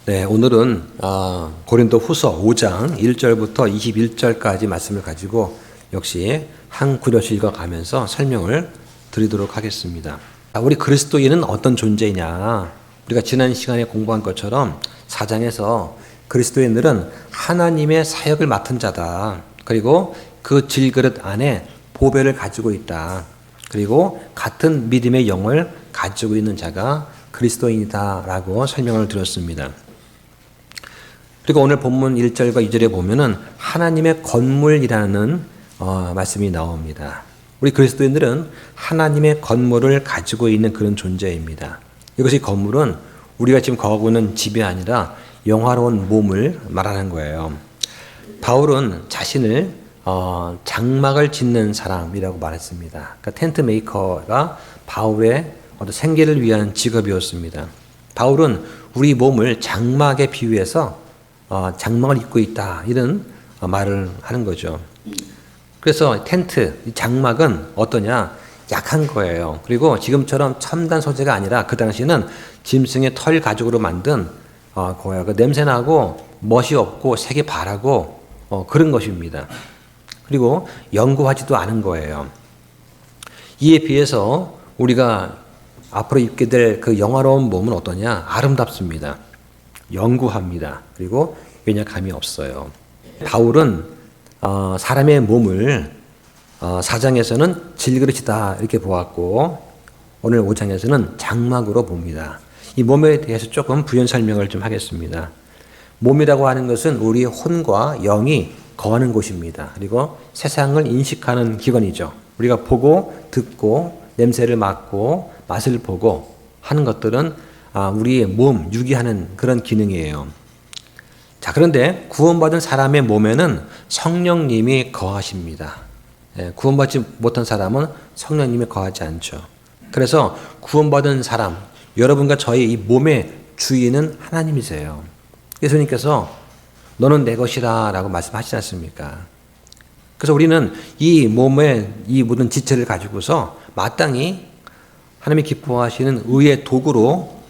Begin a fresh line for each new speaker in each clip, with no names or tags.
네, 오늘은 고린도 후서 5장 1절부터 21절까지 말씀을 가지고 역시 한 구절씩 읽어가면서 설명을 드리도록 하겠습니다. 우리 그리스도인은 어떤 존재이냐? 우리가 지난 시간에 공부한 것처럼 4장에서 그리스도인들은 하나님의 사역을 맡은 자다. 그리고 그 질그릇 안에 보배를 가지고 있다. 그리고 같은 믿음의 영을 가지고 있는 자가 그리스도인이다라고 설명을 드렸습니다. 그리고 오늘 본문 1절과 2절에 보면은 하나님의 건물이라는 말씀이 나옵니다. 우리 그리스도인들은 하나님의 건물을 가지고 있는 그런 존재입니다. 이것이 건물은 우리가 지금 거하고 있는 집이 아니라 영화로운 몸을 말하는 거예요. 바울은 자신을 장막을 짓는 사람이라고 말했습니다. 그러니까 텐트 메이커가 바울의 생계를 위한 직업이었습니다. 바울은 우리 몸을 장막에 비유해서 장막을 입고 있다 이런 말을 하는 거죠. 그래서 텐트, 장막은 어떠냐? 약한 거예요. 그리고 지금처럼 첨단 소재가 아니라 그 당시에는 짐승의 털 가죽으로 만든 거예요. 그 냄새나고 멋이 없고 색이 바라고 그런 것입니다. 그리고 연구하지도 않은 거예요. 이에 비해서 우리가 앞으로 입게 될 그 영화로운 몸은 어떠냐? 아름답습니다. 영구합니다. 그리고 연약함이 없어요. 바울은 사람의 몸을 4장에서는 질그릇이다 이렇게 보았고 오늘 5장에서는 장막으로 봅니다. 이 몸에 대해서 조금 부연 설명을 좀 하겠습니다. 몸이라고 하는 것은 우리의 혼과 영이 거하는 곳입니다. 그리고 세상을 인식하는 기관이죠. 우리가 보고 듣고 냄새를 맡고 맛을 보고 하는 것들은 우리의 몸, 유기하는 그런 기능이에요. 자, 그런데 구원받은 사람의 몸에는 성령님이 거하십니다. 구원받지 못한 사람은 성령님이 거하지 않죠. 그래서 구원받은 사람, 여러분과 저의 이 몸의 주인은 하나님이세요. 예수님께서 너는 내 것이라 라고 말씀하시지 않습니까? 그래서 우리는 이 몸의 이 모든 지체를 가지고서 마땅히 하나님이 기뻐하시는 의의 도구로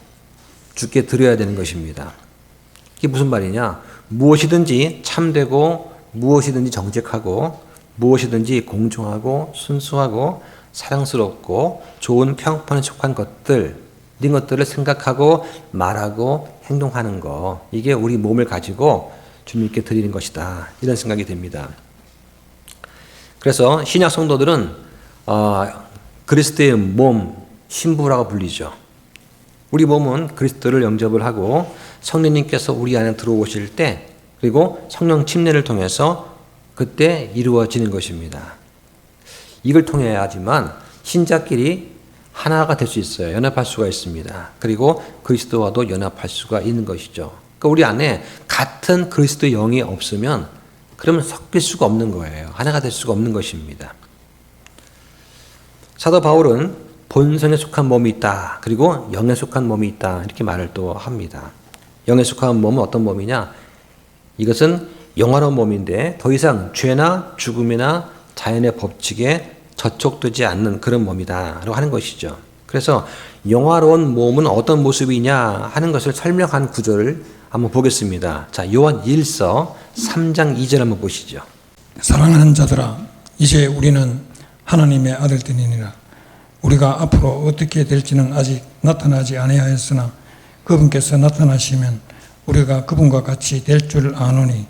주께 드려야 되는 것입니다. 이게 무슨 말이냐? 무엇이든지 참되고 무엇이든지 정직하고 무엇이든지 공정하고 순수하고 사랑스럽고 좋은 평판에 속한 것들 이런 것들을 생각하고 말하고 행동하는 거 이게 우리 몸을 가지고 주님께 드리는 것이다 이런 생각이 듭니다. 그래서 신약 성도들은 그리스도의 몸 신부라고 불리죠. 우리 몸은 그리스도를 영접을 하고 성령님께서 우리 안에 들어오실 때 그리고 성령 침례를 통해서 그때 이루어지는 것입니다. 이걸 통해야지만 신자끼리 하나가 될 수 있어요. 연합할 수가 있습니다. 그리고 그리스도와도 연합할 수가 있는 것이죠. 그러니까 우리 안에 같은 그리스도의 영이 없으면 그러면 섞일 수가 없는 거예요. 하나가 될 수가 없는 것입니다. 사도 바울은 본성에 속한 몸이 있다. 그리고 영에 속한 몸이 있다. 이렇게 말을 또 합니다. 영에 속한 몸은 어떤 몸이냐? 이것은 영화로운 몸인데 더 이상 죄나 죽음이나 자연의 법칙에 저촉되지 않는 그런 몸이다. 라고 하는 것이죠. 그래서 영화로운 몸은 어떤 모습이냐 하는 것을 설명한 구절을 한번 보겠습니다. 자, 요한 1서 3장 2절 한번 보시죠.
사랑하는 자들아, 이제 우리는 하나님의 아들들이니라. 우리가 앞으로 어떻게 될지는 아직 나타나지 아니하였으나 그분께서 나타나시면 우리가 그분과 같이 될 줄 아노니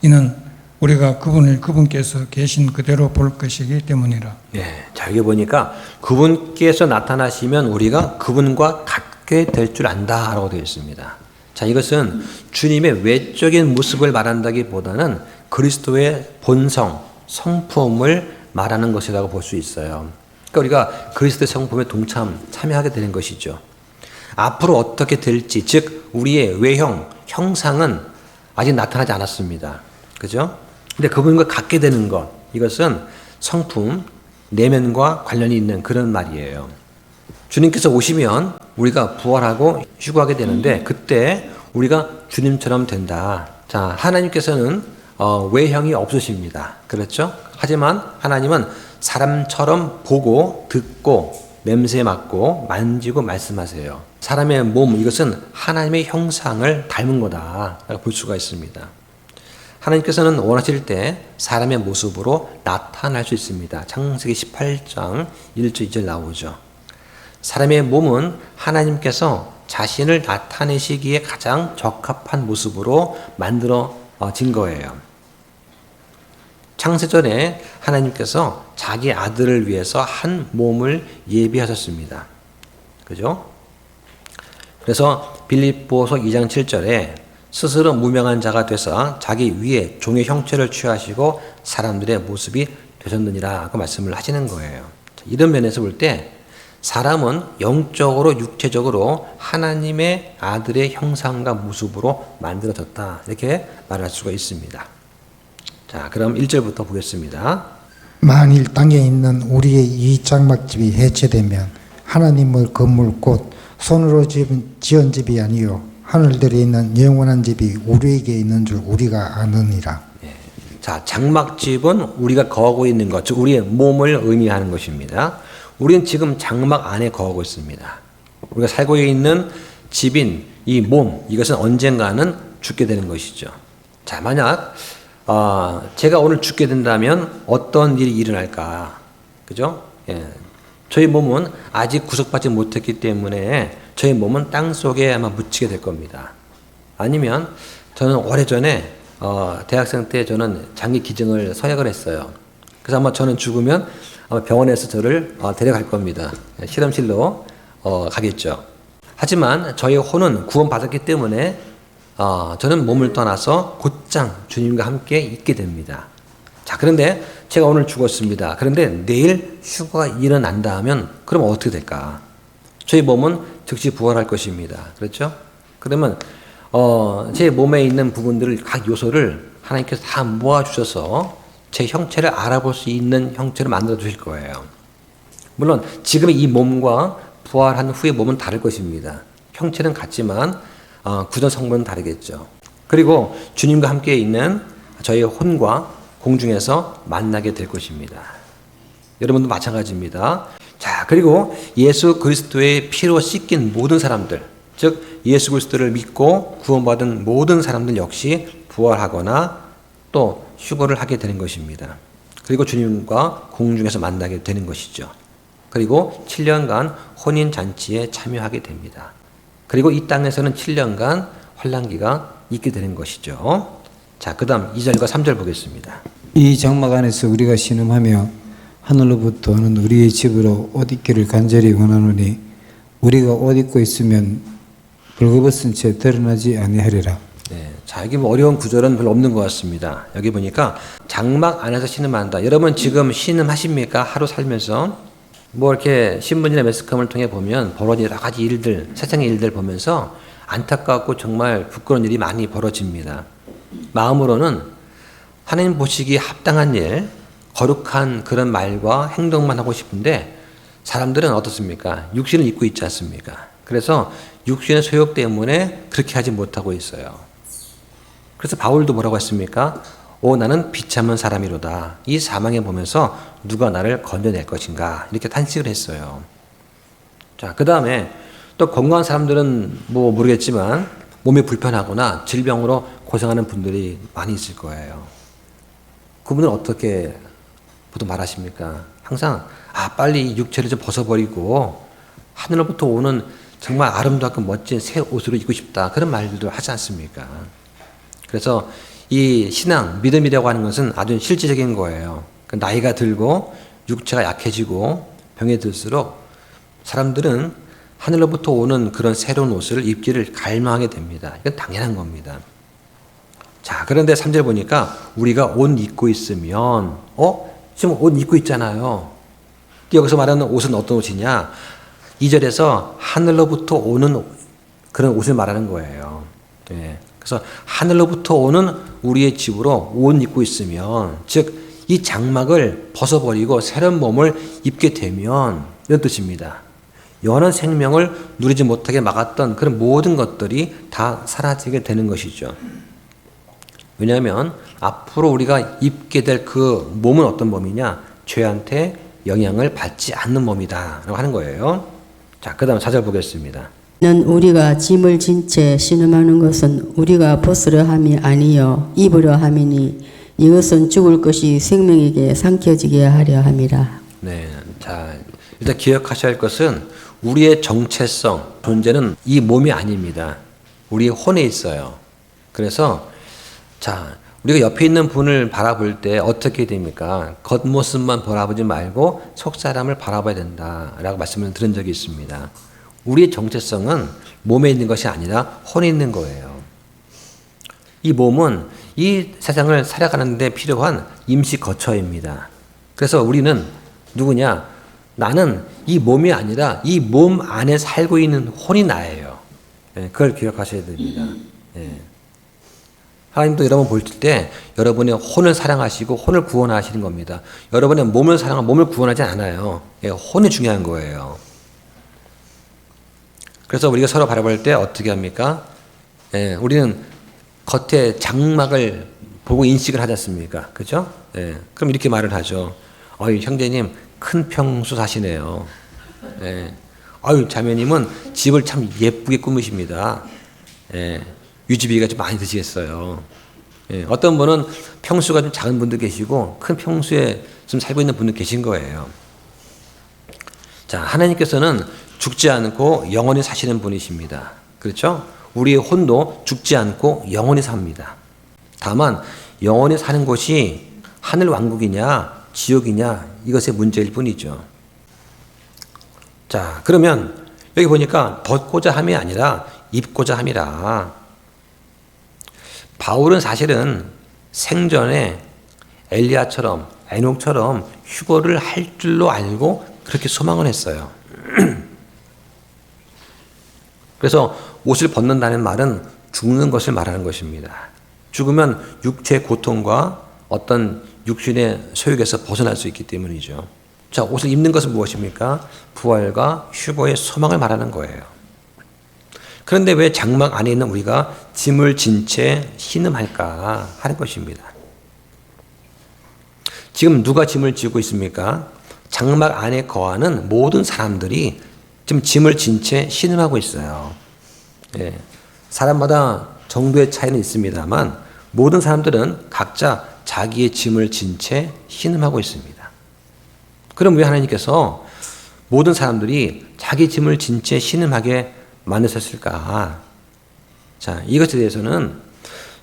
이는 우리가 그분을 그분께서 계신 그대로 볼 것이기 때문이라.
예, 자 여기 보니까 그분께서 나타나시면 우리가 그분과 같게 될 줄 안다라고 되어 있습니다. 자, 이것은 주님의 외적인 모습을 말한다기보다는 그리스도의 본성, 성품을 말하는 것이라고 볼 수 있어요. 그러니까 우리가 그리스도의 성품에 참여하게 되는 것이죠. 앞으로 어떻게 될지, 즉 우리의 외형, 형상은 아직 나타나지 않았습니다. 그죠? 근데 그분과 같게 되는 것, 이것은 성품, 내면과 관련이 있는 그런 말이에요. 주님께서 오시면 우리가 부활하고 휴거하게 되는데 그때 우리가 주님처럼 된다. 자, 하나님께서는 외형이 없으십니다. 그렇죠? 하지만 하나님은 사람처럼 보고 듣고 냄새 맡고 만지고 말씀하세요. 사람의 몸, 이것은 하나님의 형상을 닮은 거다 볼 수가 있습니다. 하나님께서는 원하실 때 사람의 모습으로 나타날 수 있습니다. 창세기 18장 1절 2절 나오죠. 사람의 몸은 하나님께서 자신을 나타내시기에 가장 적합한 모습으로 만들어진 거예요. 창세전에 하나님께서 자기 아들을 위해서 한 몸을 예비하셨습니다. 그죠? 그래서 빌립보서 2장 7절에 스스로 무명한 자가 돼서 자기 위에 종의 형체를 취하시고 사람들의 모습이 되셨느니라고 말씀을 하시는 거예요. 이런 면에서 볼 때 사람은 영적으로 육체적으로 하나님의 아들의 형상과 모습으로 만들어졌다, 이렇게 말할 수가 있습니다. 자, 그럼 1절부터 보겠습니다.
만일 땅에 있는 우리의 이 장막집이 해체되면 하나님의 건물 곧 손으로 지은 집이 아니요 하늘들에 있는 영원한 집이 우리에게 있는 줄 우리가 아느니라.
자, 장막집은 우리가 거하고 있는 것, 즉 우리의 몸을 의미하는 것입니다. 우리는 지금 장막 안에 거하고 있습니다. 우리가 살고 있는 집인 이 몸, 이것은 언젠가는 죽게 되는 것이죠. 자, 만약 제가 오늘 죽게 된다면 어떤 일이 일어날까? 그죠? 예. 저희 몸은 아직 구속받지 못했기 때문에 저희 몸은 땅 속에 아마 묻히게 될 겁니다. 아니면 저는 오래전에 대학생 때 저는 장기 기증을 서약을 했어요. 그래서 아마 저는 죽으면 아마 병원에서 저를 데려갈 겁니다. 실험실로 가겠죠. 하지만 저희 혼은 구원받았기 때문에 저는 몸을 떠나서 곧장 주님과 함께 있게 됩니다. 자, 그런데 제가 오늘 죽었습니다. 그런데 내일 휴가가 일어난다 하면 그럼 어떻게 될까? 저희 몸은 즉시 부활할 것입니다. 그렇죠? 그러면 제 몸에 있는 부분들을, 각 요소를 하나님께서 다 모아주셔서 제 형체를 알아볼 수 있는 형체를 만들어 주실 거예요. 물론 지금의 이 몸과 부활한 후의 몸은 다를 것입니다. 형체는 같지만 구조 성분은 다르겠죠. 그리고 주님과 함께 있는 저희 혼과 공중에서 만나게 될 것입니다. 여러분도 마찬가지입니다. 자, 그리고 예수 그리스도의 피로 씻긴 모든 사람들, 즉 예수 그리스도를 믿고 구원받은 모든 사람들 역시 부활하거나 또 휴거를 하게 되는 것입니다. 그리고 주님과 공중에서 만나게 되는 것이죠. 그리고 7년간 혼인잔치에 참여하게 됩니다. 그리고 이 땅에서는 7년간 환난기가 있게 되는 것이죠. 자, 그 다음 2절과 3절 보겠습니다.
이 장막 안에서 우리가 신음하며 하늘로부터 오는 우리의 집으로 옷 입기를 간절히 원하노니 우리가 옷 입고 있으면 벌거벗은 채 드러나지 아니하리라.
네, 자, 여기 뭐 어려운 구절은 별로 없는 것 같습니다. 여기 보니까 장막 안에서 신음한다. 여러분 지금 신음하십니까? 하루 살면서 뭐 이렇게 신문이나 매스컴을 통해 보면 벌어진 여러 가지 일들, 세상의 일들 보면서 안타깝고 정말 부끄러운 일이 많이 벌어집니다. 마음으로는 하나님 보시기에 합당한 일, 거룩한 그런 말과 행동만 하고 싶은데 사람들은 어떻습니까? 육신을 입고 있지 않습니까? 그래서 육신의 소욕 때문에 그렇게 하지 못하고 있어요. 그래서 바울도 뭐라고 했습니까? 나는 비참한 사람이로다. 이 사망에 보면서 누가 나를 건져낼 것인가? 이렇게 탄식을 했어요. 자, 그 다음에 또 건강한 사람들은 뭐 모르겠지만 몸이 불편하거나 질병으로 고생하는 분들이 많이 있을 거예요. 그분은 어떻게 보통 말하십니까? 항상 빨리 육체를 좀 벗어버리고 하늘로부터 오는 정말 아름답고 멋진 새 옷으로 입고 싶다. 그런 말들도 하지 않습니까? 그래서 이 신앙, 믿음이라고 하는 것은 아주 실질적인 거예요. 나이가 들고 육체가 약해지고 병에 들수록 사람들은 하늘로부터 오는 그런 새로운 옷을 입기를 갈망하게 됩니다. 이건 당연한 겁니다. 자, 그런데 3절 보니까 우리가 옷 입고 있으면 지금 옷 입고 있잖아요. 여기서 말하는 옷은 어떤 옷이냐? 2절에서 하늘로부터 오는 그런 옷을 말하는 거예요. 네. 그래서 하늘로부터 오는 우리의 집으로 옷 입고 있으면, 즉 이 장막을 벗어버리고 새로운 몸을 입게 되면 이런 뜻입니다. 영원한 생명을 누리지 못하게 막았던 그런 모든 것들이 다 사라지게 되는 것이죠. 왜냐하면 앞으로 우리가 입게 될 그 몸은 어떤 몸이냐? 죄한테 영향을 받지 않는 몸이다 라고 하는 거예요. 자, 그 다음 4절 보겠습니다.
는 우리가 짐을 진 채 신음하는 것은 우리가 벗으려 함이 아니요 입으려 함이니 이것은 죽을 것이 생명에게 삼켜지게 하려 함이라.
네, 자, 일단 기억하셔야 할 것은 우리의 정체성, 존재는 이 몸이 아닙니다. 우리의 혼에 있어요. 그래서 자, 우리가 옆에 있는 분을 바라볼 때 어떻게 됩니까? 겉모습만 바라보지 말고 속사람을 바라봐야 된다라고 말씀을 드린 적이 있습니다. 우리의 정체성은 몸에 있는 것이 아니라 혼에 있는 거예요. 이 몸은 이 세상을 살아가는 데 필요한 임시 거처입니다. 그래서 우리는 누구냐? 나는 이 몸이 아니라 이 몸 안에 살고 있는 혼이 나예요. 예, 그걸 기억하셔야 됩니다. 예. 하나님도 여러분 볼 때 여러분의 혼을 사랑하시고 혼을 구원하시는 겁니다. 여러분의 몸을 사랑하고 몸을 구원하지 않아요. 예, 혼이 중요한 거예요. 그래서 우리가 서로 바라볼 때 어떻게 합니까? 예, 우리는 겉에 장막을 보고 인식을 하지 않습니까? 그죠? 예, 그럼 이렇게 말을 하죠. 어이, 형제님, 큰 평수 사시네요. 예, 아유, 자매님은 집을 참 예쁘게 꾸미십니다. 예, 유지비가 좀 많이 드시겠어요. 예, 어떤 분은 평수가 좀 작은 분도 계시고 큰 평수에 좀 살고 있는 분도 계신 거예요. 자, 하나님께서는 죽지 않고 영원히 사시는 분이십니다. 그렇죠? 우리의 혼도 죽지 않고 영원히 삽니다. 다만 영원히 사는 곳이 하늘 왕국이냐 지옥이냐 이것의 문제일 뿐이죠. 자, 그러면 여기 보니까 벗고자 함이 아니라 입고자 함이라. 바울은 사실은 생전에 엘리야처럼 에녹처럼 휴거를 할 줄로 알고 그렇게 소망을 했어요. 그래서 옷을 벗는다는 말은 죽는 것을 말하는 것입니다. 죽으면 육체의 고통과 어떤 육신의 소욕에서 벗어날 수 있기 때문이죠. 자, 옷을 입는 것은 무엇입니까? 부활과 휴거의 소망을 말하는 거예요. 그런데 왜 장막 안에 있는 우리가 짐을 진 채 신음할까 하는 것입니다. 지금 누가 짐을 지고 있습니까? 장막 안에 거하는 모든 사람들이 지금 짐을 진 채 신음하고 있어요. 예, 사람마다 정도의 차이는 있습니다만 모든 사람들은 각자 자기의 짐을 진 채 신음하고 있습니다. 그럼 왜 하나님께서 모든 사람들이 자기 짐을 진 채 신음하게 만드셨을까? 자, 이것에 대해서는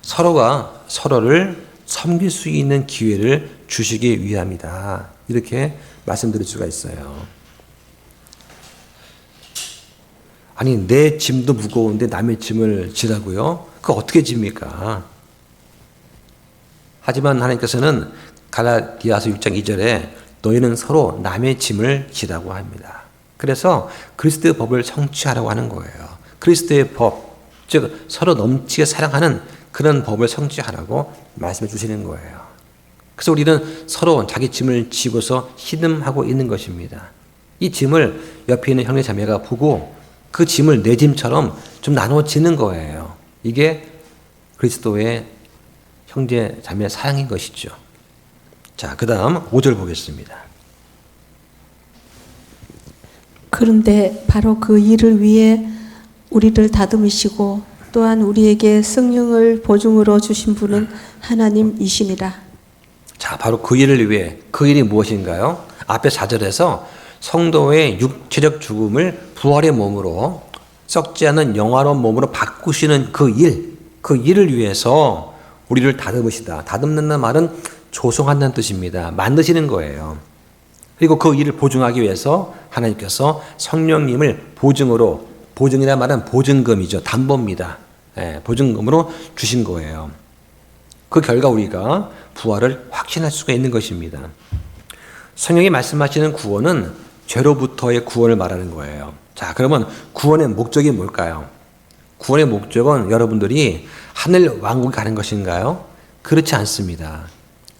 서로가 서로를 섬길 수 있는 기회를 주시기 위함이다. 이렇게 말씀드릴 수가 있어요. 아니, 내 짐도 무거운데 남의 짐을 지라고요? 그거 어떻게 집니까? 하지만 하나님께서는 갈라디아서 6장 2절에 너희는 서로 남의 짐을 지라고 합니다. 그래서 그리스도의 법을 성취하라고 하는 거예요. 그리스도의 법, 즉 서로 넘치게 사랑하는 그런 법을 성취하라고 말씀해 주시는 거예요. 그래서 우리는 서로 자기 짐을 지고서 신음하고 있는 것입니다. 이 짐을 옆에 있는 형제 자매가 보고 그 짐을 내 짐처럼 좀 나눠지는 거예요. 이게 그리스도의 형제 자매 사랑인 것이죠. 자, 그 다음 5절 보겠습니다.
그런데 바로 그 일을 위해 우리를 다듬으시고 또한 우리에게 성령을 보증으로 주신 분은 하나님이시니라.
자, 바로 그 일을 위해, 그 일이 무엇인가요? 앞에 4절에서 성도의 육체적 죽음을 부활의 몸으로 썩지 않은 영화로운 몸으로 바꾸시는 그 일을 위해서 우리를 다듬으시다. 다듬는다는 말은 조성한다는 뜻입니다. 만드시는 거예요. 그리고 그 일을 보증하기 위해서 하나님께서 성령님을 보증으로, 보증이라는 말은 보증금이죠. 담보입니다. 예, 보증금으로 주신 거예요. 그 결과 우리가 부활을 확신할 수가 있는 것입니다. 성령이 말씀하시는 구원은 죄로부터의 구원을 말하는 거예요. 자, 그러면 구원의 목적이 뭘까요? 구원의 목적은 여러분들이 하늘 왕국에 가는 것인가요? 그렇지 않습니다.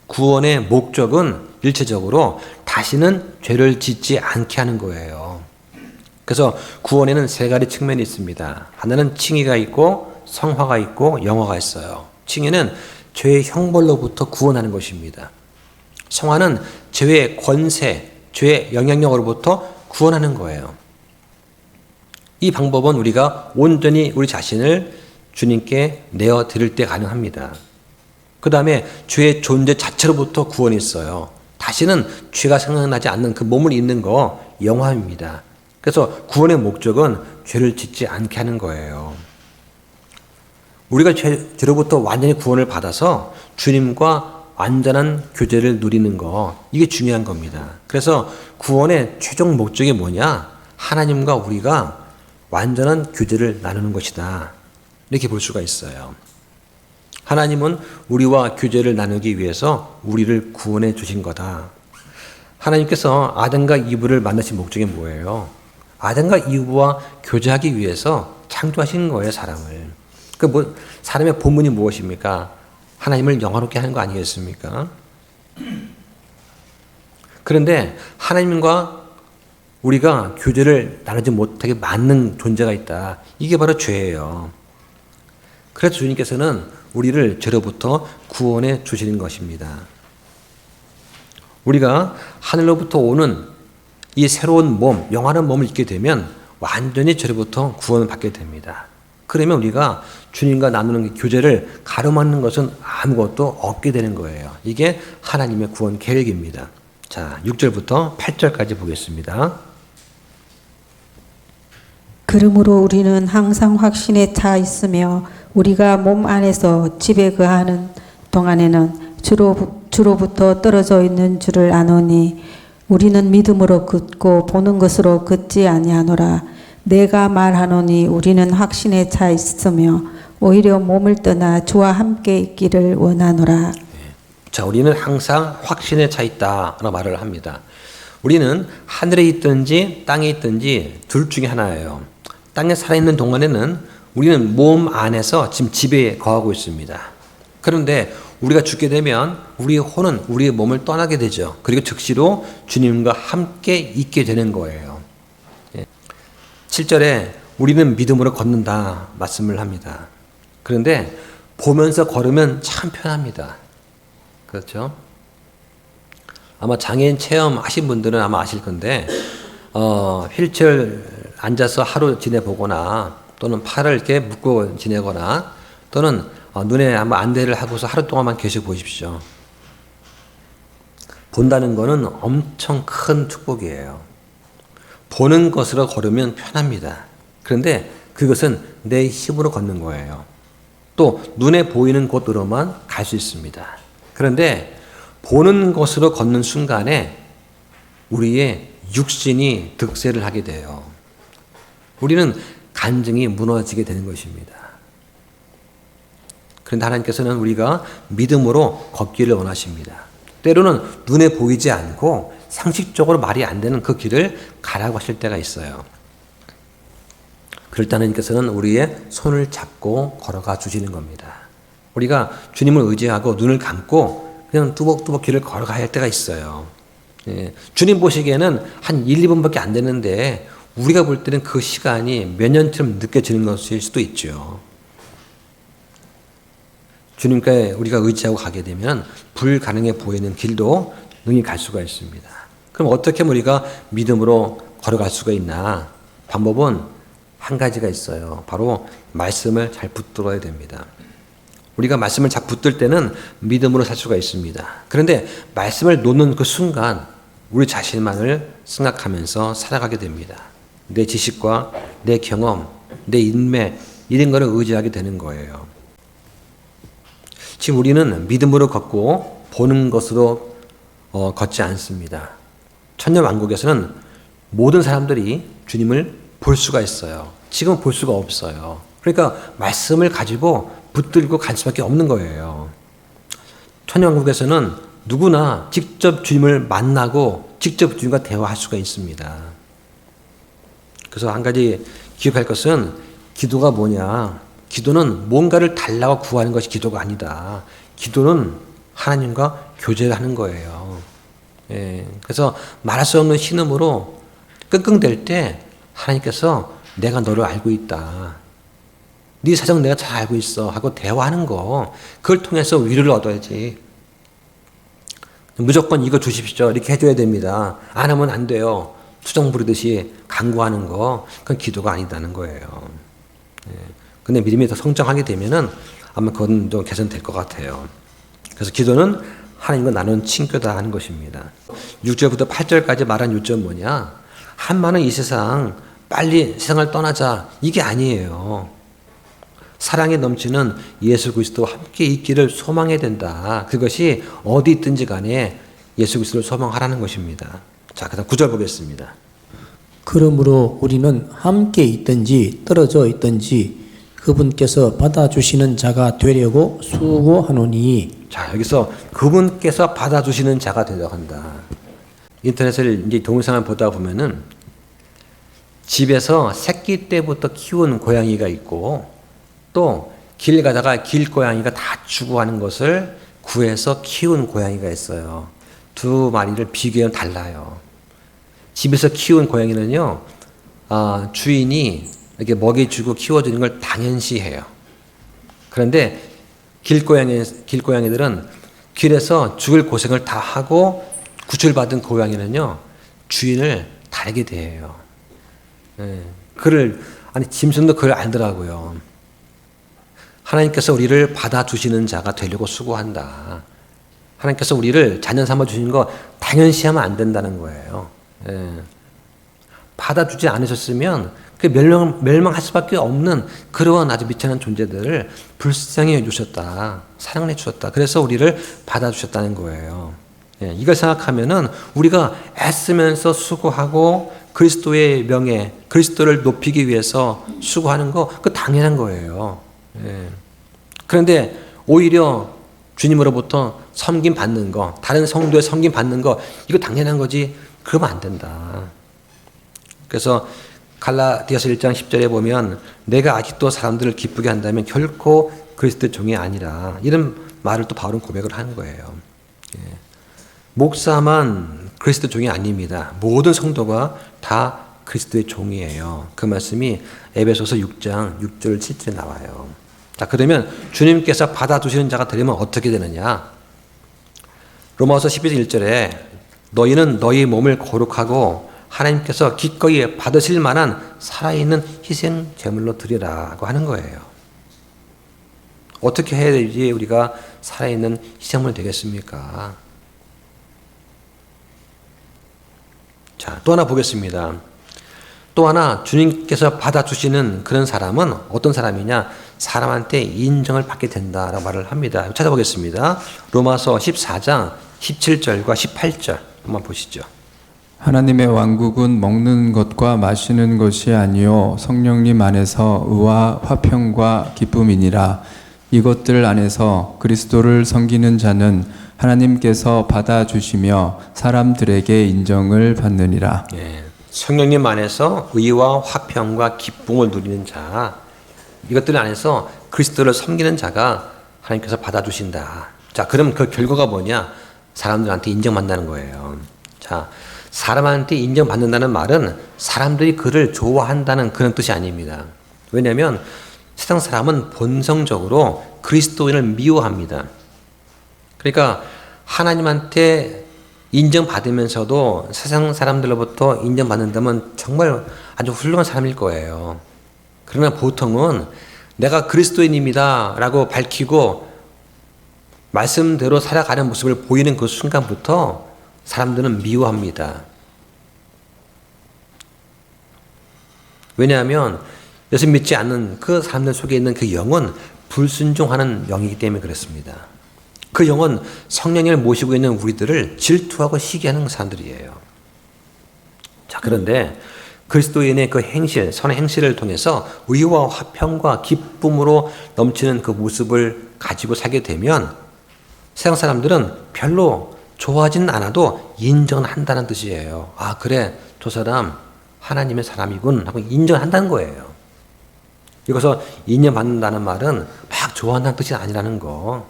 구원의 목적은 일체적으로 다시는 죄를 짓지 않게 하는 거예요. 그래서 구원에는 세 가지 측면이 있습니다. 하나는 칭의가 있고 성화가 있고 영화가 있어요. 칭의는 죄의 형벌로부터 구원하는 것입니다. 성화는 죄의 권세, 죄의 영향력으로부터 구원하는 거예요. 이 방법은 우리가 온전히 우리 자신을 주님께 내어 드릴 때 가능합니다. 그 다음에 죄의 존재 자체로부터 구원이 있어요. 다시는 죄가 생각나지 않는 그 몸을 잊는 거 영화입니다. 그래서 구원의 목적은 죄를 짓지 않게 하는 거예요. 우리가 죄로부터 완전히 구원을 받아서 주님과 완전한 교제를 누리는 거, 이게 중요한 겁니다. 그래서 구원의 최종 목적이 뭐냐? 하나님과 우리가 완전한 교제를 나누는 것이다. 이렇게 볼 수가 있어요. 하나님은 우리와 교제를 나누기 위해서 우리를 구원해 주신 거다. 하나님께서 아담과 이브를 만나신 목적이 뭐예요? 아담과 이브와 교제하기 위해서 창조하신 거예요, 사람을. 사람의 본분이 무엇입니까? 하나님을 영화롭게 하는 거 아니겠습니까? 그런데 하나님과 우리가 교제를 나누지 못하게 막는 존재가 있다. 이게 바로 죄예요. 그래서 주님께서는 우리를 죄로부터 구원해 주시는 것입니다. 우리가 하늘로부터 오는 이 새로운 몸, 영원한 몸을 입게 되면 완전히 죄로부터 구원을 받게 됩니다. 그러면 우리가 주님과 나누는 교제를 가로막는 것은 아무것도 없게 되는 거예요. 이게 하나님의 구원 계획입니다. 자, 6절부터 8절까지 보겠습니다.
그러므로 우리는 항상 확신에 차 있으며 우리가 몸 안에서 집에 거하는 동안에는 주로부터 떨어져 있는 줄을 아노니 우리는 믿음으로 걷고 보는 것으로 걷지 아니하노라. 내가 말하노니 우리는 확신에 차 있으며 오히려 몸을 떠나 주와 함께 있기를 원하노라.
자, 우리는 항상 확신에 차 있다라고 말을 합니다. 우리는 하늘에 있든지 땅에 있든지 둘 중에 하나예요. 땅에 살아있는 동안에는 우리는 몸 안에서 지금 집에 거하고 있습니다. 그런데 우리가 죽게 되면 우리의 혼은 우리의 몸을 떠나게 되죠. 그리고 즉시로 주님과 함께 있게 되는 거예요. 7절에 우리는 믿음으로 걷는다 말씀을 합니다. 그런데 보면서 걸으면 참 편합니다. 그렇죠? 아마 장애인 체험 하신 분들은 아마 아실 건데 휠체어 앉아서 하루 지내보거나 또는 팔을 이렇게 묶고 지내거나 또는 눈에 아마 안대를 하고서 하루 동안만 계셔 보십시오. 본다는 거는 엄청 큰 축복이에요. 보는 것으로 걸으면 편합니다. 그런데 그것은 내 힘으로 걷는 거예요. 또 눈에 보이는 곳으로만 갈 수 있습니다. 그런데 보는 것으로 걷는 순간에 우리의 육신이 득세를 하게 돼요. 우리는 간증이 무너지게 되는 것입니다. 그런데 하나님께서는 우리가 믿음으로 걷기를 원하십니다. 때로는 눈에 보이지 않고 상식적으로 말이 안 되는 그 길을 가라고 하실 때가 있어요. 그럴 때 하나님께서는 우리의 손을 잡고 걸어가 주시는 겁니다. 우리가 주님을 의지하고 눈을 감고 그냥 뚜벅뚜벅 길을 걸어가야 할 때가 있어요. 주님 보시기에는 한 1, 2분밖에 안 되는데 우리가 볼 때는 그 시간이 몇 년처럼 느껴지는 것일 수도 있죠. 주님께 우리가 의지하고 가게 되면 불가능해 보이는 길도 능히 갈 수가 있습니다. 그럼 어떻게 하면 우리가 믿음으로 걸어갈 수가 있나? 방법은 한 가지가 있어요. 바로 말씀을 잘 붙들어야 됩니다. 우리가 말씀을 잘 붙들 때는 믿음으로 살 수가 있습니다. 그런데 말씀을 놓는 그 순간 우리 자신만을 생각하면서 살아가게 됩니다. 내 지식과 내 경험, 내 인맥 이런 거를 의지하게 되는 거예요. 지금 우리는 믿음으로 걷고 보는 것으로 걷지 않습니다. 천년왕국에서는 모든 사람들이 주님을 볼 수가 있어요. 지금 볼 수가 없어요. 그러니까 말씀을 가지고 붙들고 갈 수밖에 없는 거예요. 천년왕국에서는 누구나 직접 주님을 만나고 직접 주님과 대화할 수가 있습니다. 그래서 한 가지 기억할 것은 기도가 뭐냐? 기도는 뭔가를 달라고 구하는 것이 기도가 아니다. 기도는 하나님과 교제를 하는 거예요. 그래서 말할 수 없는 신음으로 끙끙댈 때 하나님께서 내가 너를 알고 있다. 네 사정 내가 잘 알고 있어 하고 대화하는 거, 그걸 통해서 위로를 얻어야지. 무조건 이거 주십시오. 이렇게 해줘야 됩니다. 안 하면 안 돼요. 투정 부리듯이 강구하는 거, 그건 기도가 아니다는 거예요. 근데 믿음이 더 성장하게 되면은 아마 그건 좀 개선될 것 같아요. 그래서 기도는 하나님과 나누는 친교다 하는 것입니다. 6절부터 8절까지 말한 요점 뭐냐? 한마는 이 세상 빨리 세상을 떠나자 이게 아니에요. 사랑에 넘치는 예수 그리스도와 함께 있기를 소망해야 된다. 그것이 어디 있든지 간에 예수 그리스도를 소망하라는 것입니다. 자, 그다음 9절 보겠습니다.
그러므로 우리는 함께 있든지 떨어져 있든지 그분께서 받아주시는 자가 되려고 수고하노니.
자, 여기서 그분께서 받아주시는 자가 되려고 한다. 인터넷을 이제 동영상을 보다 보면은 집에서 새끼 때부터 키운 고양이가 있고 또 길 가다가 길고양이가 다 죽어가는 것을 구해서 키운 고양이가 있어요. 두 마리를 비교하면 달라요. 집에서 키운 고양이는요, 주인이 이렇게 먹이 주고 키워주는 걸 당연시해요. 그런데 길고양이들은 길에서 죽을 고생을 다 하고 구출받은 고양이는요, 주인을 다르게 대해요. 짐승도 그걸 알더라고요. 하나님께서 우리를 받아주시는 자가 되려고 수고한다. 하나님께서 우리를 자녀 삼아 주신 거 당연시하면 안 된다는 거예요. 받아주지 않으셨으면 그 멸망할 수밖에 없는 그러한 아주 미천한 존재들을 불쌍히 해주셨다. 사랑해 주셨다. 그래서 우리를 받아주셨다는 거예요. 이걸 생각하면은 우리가 애쓰면서 수고하고 그리스도의 명예, 그리스도를 높이기 위해서 수고하는 거, 그거 당연한 거예요. 그런데 오히려 주님으로부터 섬김 받는 거, 다른 성도의 섬김 받는 거, 이거 당연한 거지. 그러면 안 된다. 그래서 갈라디아서 1장 10절에 보면 내가 아직도 사람들을 기쁘게 한다면 결코 그리스도의 종이 아니라, 이런 말을 또 바울은 고백을 하는 거예요. 목사만 그리스도 종이 아닙니다. 모든 성도가 다 그리스도의 종이에요. 그 말씀이 에베소서 6장 6절 7절에 나와요. 자, 그러면 주님께서 받아주시는 자가 되려면 어떻게 되느냐? 로마서 12장 1절에 너희는 너희 몸을 거룩하고 하나님께서 기꺼이 받으실 만한 살아있는 희생 제물로 드리라고 하는 거예요. 어떻게 해야 되지 우리가 살아있는 희생물 되겠습니까? 자, 또 하나 보겠습니다. 또 하나 주님께서 받아주시는 그런 사람은 어떤 사람이냐? 사람한테 인정을 받게 된다라고 말을 합니다. 찾아보겠습니다. 로마서 14장 17절과 18절 한번 보시죠.
하나님의 왕국은 먹는 것과 마시는 것이 아니요 성령님 안에서 의와 화평과 기쁨이니라. 이것들 안에서 그리스도를 섬기는 자는 하나님께서 받아주시며 사람들에게 인정을 받느니라.
성령님 안에서 의와 화평과 기쁨을 누리는 자, 이것들 안에서 그리스도를 섬기는 자가 하나님께서 받아주신다. 자, 그럼 그 결과가 뭐냐? 사람들한테 인정받는다는 거예요. 자, 사람한테 인정받는다는 말은 사람들이 그를 좋아한다는 그런 뜻이 아닙니다. 왜냐하면 세상 사람은 본성적으로 그리스도인을 미워합니다. 그러니까 하나님한테 인정받으면서도 세상 사람들로부터 인정받는다면 정말 아주 훌륭한 사람일 거예요. 그러나 보통은 내가 그리스도인입니다 라고 밝히고 말씀대로 살아가는 모습을 보이는 그 순간부터 사람들은 미워합니다. 왜냐하면 예수 믿지 않는 그 사람들 속에 있는 그 영은 불순종하는 영이기 때문에 그렇습니다. 그 영은 성령님을 모시고 있는 우리들을 질투하고 시기하는 사람들이에요. 자, 그런데 그리스도인의 그 행실, 선의 행실을 통해서 의와 화평과 기쁨으로 넘치는 그 모습을 가지고 살게 되면 세상 사람들은 별로 좋아하지는 않아도 인정한다는 뜻이에요. 아, 그래, 저 사람 하나님의 사람이군 하고 인정한다는 거예요. 이것서 인정받는다는 말은 막 좋아한다는 뜻이 아니라는 거.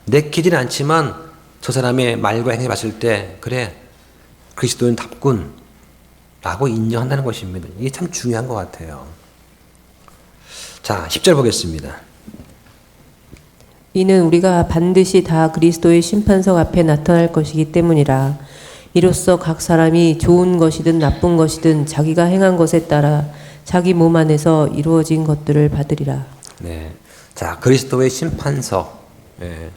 내키지는 않지만 저 사람의 말과 행위 봤을 때 그래, 그리스도인답군 라고 인정한다는 것입니다. 이게 참 중요한 것 같아요. 자, 10절 보겠습니다.
이는 우리가 반드시 다 그리스도의 심판석 앞에 나타날 것이기 때문이라. 이로써 각 사람이 좋은 것이든 나쁜 것이든 자기가 행한 것에 따라 자기 몸 안에서 이루어진 것들을 받으리라.
네. 자, 그리스도의 심판석. 예.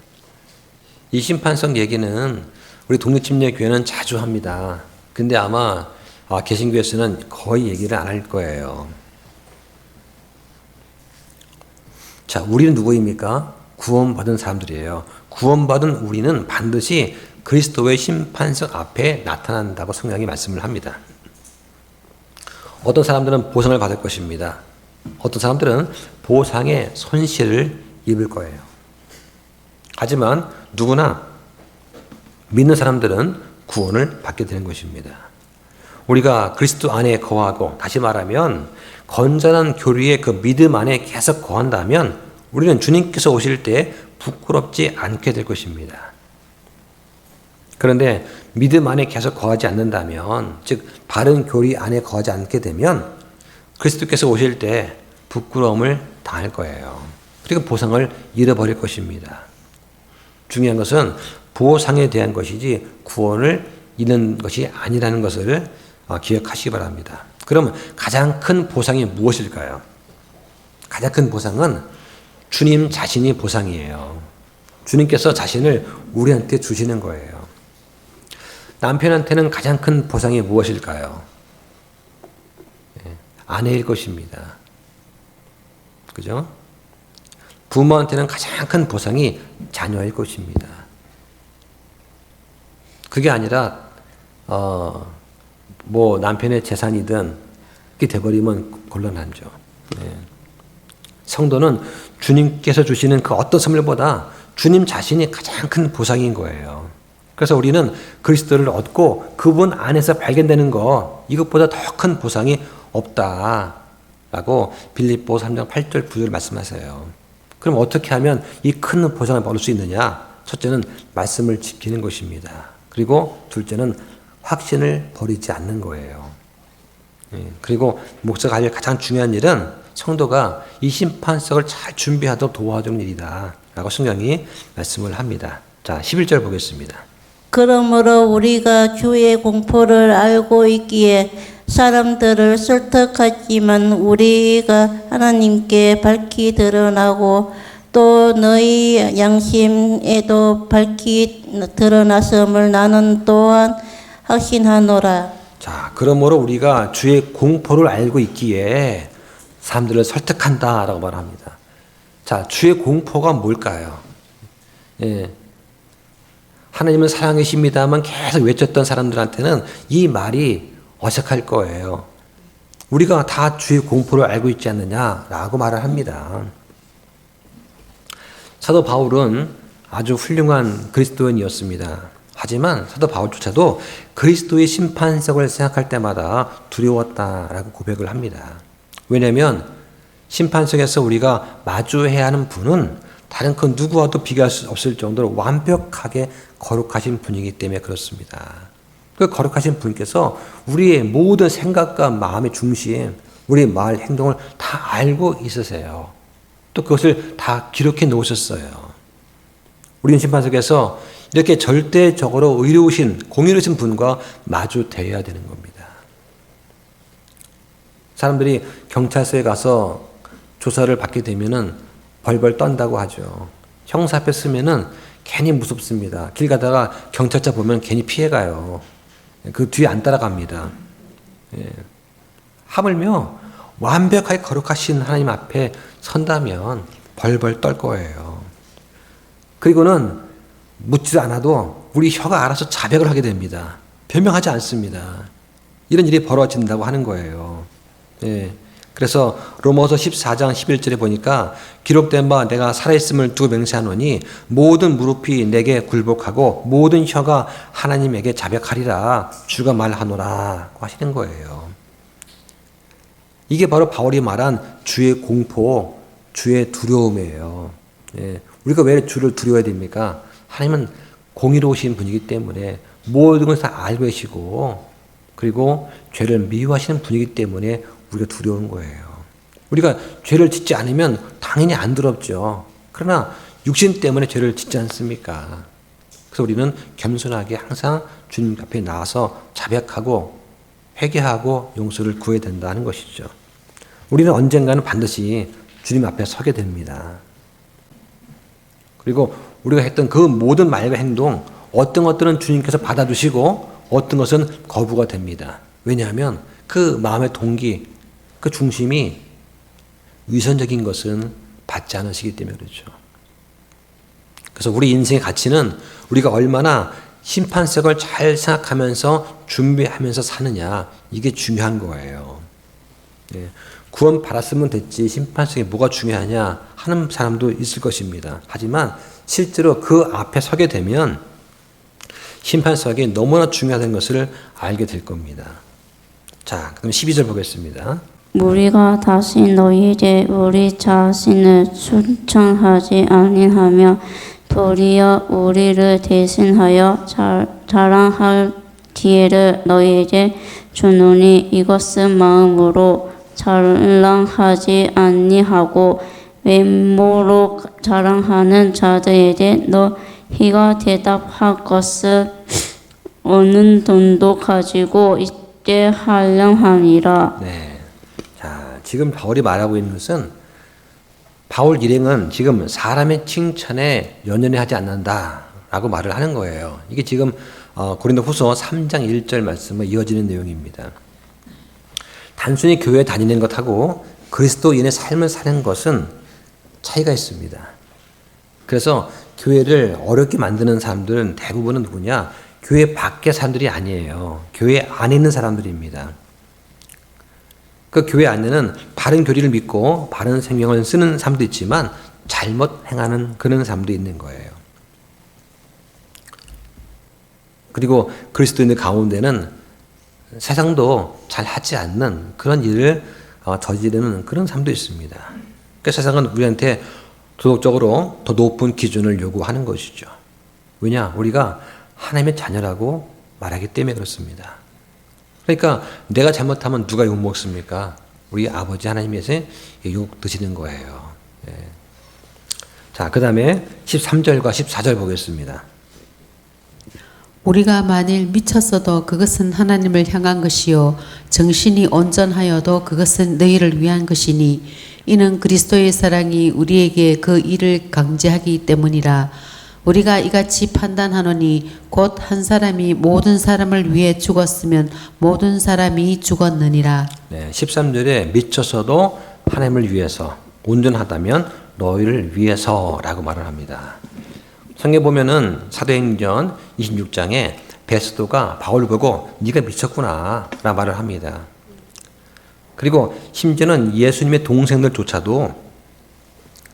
이 심판석 얘기는 우리 독립침례교회는 자주 합니다. 근데 아마 개신교에서는 거의 얘기를 안 할 거예요. 자, 우리는 누구입니까? 구원받은 사람들이에요. 구원받은 우리는 반드시 그리스도의 심판석 앞에 나타난다고 성경이 말씀을 합니다. 어떤 사람들은 보상을 받을 것입니다. 어떤 사람들은 보상의 손실을 입을 거예요. 하지만 누구나 믿는 사람들은 구원을 받게 되는 것입니다. 우리가 그리스도 안에 거하고, 다시 말하면 건전한 교리의 그 믿음 안에 계속 거한다면 우리는 주님께서 오실 때 부끄럽지 않게 될 것입니다. 그런데 믿음 안에 계속 거하지 않는다면, 즉 바른 교리 안에 거하지 않게 되면 그리스도께서 오실 때 부끄러움을 당할 거예요. 그리고 보상을 잃어버릴 것입니다. 중요한 것은 보상에 대한 것이지 구원을 잃는 것이 아니라는 것을 기억하시기 바랍니다. 그럼 가장 큰 보상이 무엇일까요? 가장 큰 보상은 주님 자신이 보상이에요. 주님께서 자신을 우리한테 주시는 거예요. 남편한테는 가장 큰 보상이 무엇일까요? 아내일 것입니다. 그죠? 부모한테는 가장 큰 보상이 자녀일 것입니다. 그게 아니라 뭐 남편의 재산이든 이렇게 돼버리면 곤란하죠. 성도는 주님께서 주시는 그 어떤 선물보다 주님 자신이 가장 큰 보상인 거예요. 그래서 우리는 그리스도를 얻고 그분 안에서 발견되는 것, 이것보다 더 큰 보상이 없다라고 빌립보 3장 8절 9절 말씀하세요. 그럼 어떻게 하면 이 큰 보상을 받을 수 있느냐? 첫째는 말씀을 지키는 것입니다. 그리고 둘째는 확신을 버리지 않는 거예요. 그리고 목사가 할 가장 중요한 일은 성도가 이 심판석을 잘 준비하도록 도와주는 일이다 라고 성경이 말씀을 합니다. 자, 11절 보겠습니다.
그러므로 우리가 주의 공포를 알고 있기에 사람들을 설득하지만 우리가 하나님께 밝히 드러나고 또 너희 양심에도 밝히 드러났음을 나는 또한 확신하노라.
자, 그러므로 우리가 주의 공포를 알고 있기에 사람들을 설득한다라고 말합니다. 자, 주의 공포가 뭘까요? 하나님은 사랑이십니다만 계속 외쳤던 사람들한테는 이 말이 어색할 거예요. 우리가 다 주의 공포를 알고 있지 않느냐라고 말을 합니다. 사도 바울은 아주 훌륭한 그리스도인이었습니다. 하지만 사도 바울조차도 그리스도의 심판석을 생각할 때마다 두려웠다라고 고백을 합니다. 왜냐하면 심판석에서 우리가 마주해야 하는 분은 다른 그 누구와도 비교할 수 없을 정도로 완벽하게 거룩하신 분이기 때문에 그렇습니다. 그 거룩하신 분께서 우리의 모든 생각과 마음의 중심, 우리의 말, 행동을 다 알고 있으세요. 또 그것을 다 기록해 놓으셨어요. 우리는 심판석에서 이렇게 절대적으로 의로우신, 공의로우신 분과 마주대해야 되는 겁니다. 사람들이 경찰서에 가서 조사를 받게 되면은 벌벌 떤다고 하죠. 형사 앞에 쓰면은 괜히 무섭습니다. 길 가다가 경찰차 보면 괜히 피해가요. 그 뒤에 안 따라갑니다. 하물며 완벽하게 거룩하신 하나님 앞에 선다면 벌벌 떨 거예요. 그리고는 묻지도 않아도 우리 혀가 알아서 자백을 하게 됩니다. 변명하지 않습니다. 이런 일이 벌어진다고 하는 거예요. 그래서 로마서 14장 11절에 보니까 기록된 바 내가 살아있음을 두고 맹세하노니 모든 무릎이 내게 굴복하고 모든 혀가 하나님에게 자백하리라 주가 말하노라 하시는 거예요. 이게 바로 바울이 말한 주의 공포, 주의 두려움이에요. 우리가 왜 주를 두려워야 됩니까? 하나님은 공의로우신 분이기 때문에 모든 것을 다 알고 계시고 그리고 죄를 미워하시는 분이기 때문에 우리가 두려운 거예요. 우리가 죄를 짓지 않으면 당연히 안 두렵죠. 그러나 육신 때문에 죄를 짓지 않습니까? 그래서 우리는 겸손하게 항상 주님 앞에 나와서 자백하고 회개하고 용서를 구해야 된다는 것이죠. 우리는 언젠가는 반드시 주님 앞에 서게 됩니다. 그리고 우리가 했던 그 모든 말과 행동, 어떤 것들은 주님께서 받아주시고 어떤 것은 거부가 됩니다. 왜냐하면 그 마음의 동기, 그 중심이 위선적인 것은 받지 않으시기 때문에 그렇죠. 그래서 우리 인생의 가치는 우리가 얼마나 심판석을 잘 생각하면서 준비하면서 사느냐, 이게 중요한 거예요. 예. 구원 받았으면 됐지 심판석에 뭐가 중요하냐 하는 사람도 있을 것입니다. 하지만 실제로 그 앞에 서게 되면 심판석이 너무나 중요하다는 것을 알게 될 겁니다. 자, 그럼 12절 보겠습니다.
우리가 다시 너희에게 우리 자신을 추천하지 아니하며 도리어 우리를 대신하여 자랑할 기회를 너희에게 주노니 이것은 마음으로 자랑하지 아니하고 외모로 자랑하는 자들에게 너희가 대답할 것을 어느 정도 가지고 있게 하려함이라.
네. 자, 지금 바울이 말하고 있는 것은 바울 일행은 지금 사람의 칭찬에 연연해 하지 않는다라고 말을 하는 거예요. 이게 지금 고린도후서 3장 1절 말씀과 이어지는 내용입니다. 단순히 교회에 다니는 것하고 그리스도인의 삶을 사는 것은 차이가 있습니다. 그래서 교회를 어렵게 만드는 사람들은 대부분은 누구냐? 교회 밖의 사람들이 아니에요. 교회 안에 있는 사람들입니다. 그 교회 안에는 바른 교리를 믿고 바른 생명을 쓰는 사람도 있지만 잘못 행하는 그런 사람도 있는 거예요. 그리고 그리스도인들 가운데는 세상도 잘 하지 않는 그런 일을 저지르는 그런 사람도 있습니다. 그러니까 세상은 우리한테 도덕적으로 더 높은 기준을 요구하는 것이죠. 왜냐? 우리가 하나님의 자녀라고 말하기 때문에 그렇습니다. 그러니까 내가 잘못하면 누가 욕먹습니까? 우리 아버지 하나님께서 욕 드시는 거예요. 예. 자, 그 다음에 13절과 14절 보겠습니다.
우리가 만일 미쳤어도 그것은 하나님을 향한 것이요 정신이 온전하여도 그것은 너희를 위한 것이니 이는 그리스도의 사랑이 우리에게 그 일을 강제하기 때문이라. 우리가 이같이 판단하노니 곧 한 사람이 모든 사람을 위해 죽었으면 모든 사람이 죽었느니라.
네, 13절에 미쳐서도 하나님을 위해서 온전하다면 너희를 위해서라고 말을 합니다. 성경에 보면은 사도행전 26장에 베스도가 바울 보고 네가 미쳤구나 라고 말을 합니다. 그리고 심지어는 예수님의 동생들조차도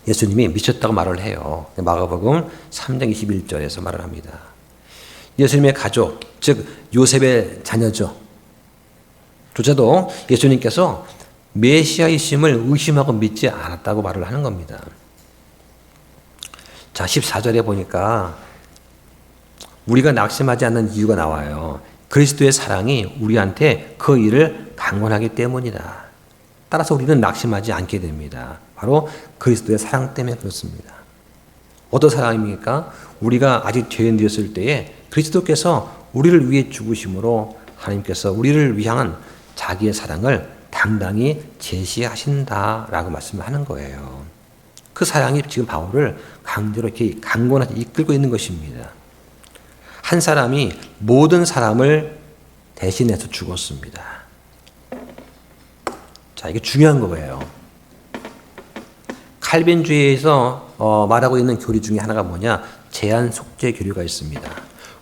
예수님이 미쳤다고 말을 해요. 마가복음 3장 21절에서 말을 합니다. 예수님의 가족, 즉 요셉의 자녀죠. 조차도 예수님께서 메시아이심을 의심하고 믿지 않았다고 말을 하는 겁니다. 자, 14절에 보니까 우리가 낙심하지 않는 이유가 나와요. 그리스도의 사랑이 우리한테 그 일을 강권하기 때문이다. 따라서 우리는 낙심하지 않게 됩니다. 바로 그리스도의 사랑 때문에 그렇습니다. 어떤 사랑입니까? 우리가 아직 죄인 되었을 때에 그리스도께서 우리를 위해 죽으심으로 하나님께서 우리를 위한 자기의 사랑을 당당히 제시하신다라고 말씀을 하는 거예요. 그 사랑이 지금 바울을 강제로 이렇게 강권하게 이끌고 있는 것입니다. 한 사람이 모든 사람을 대신해서 죽었습니다. 자, 이게 중요한 거예요. 칼빈주의에서 말하고 있는 교리 중에 하나가 뭐냐? 제한 속죄 교리가 있습니다.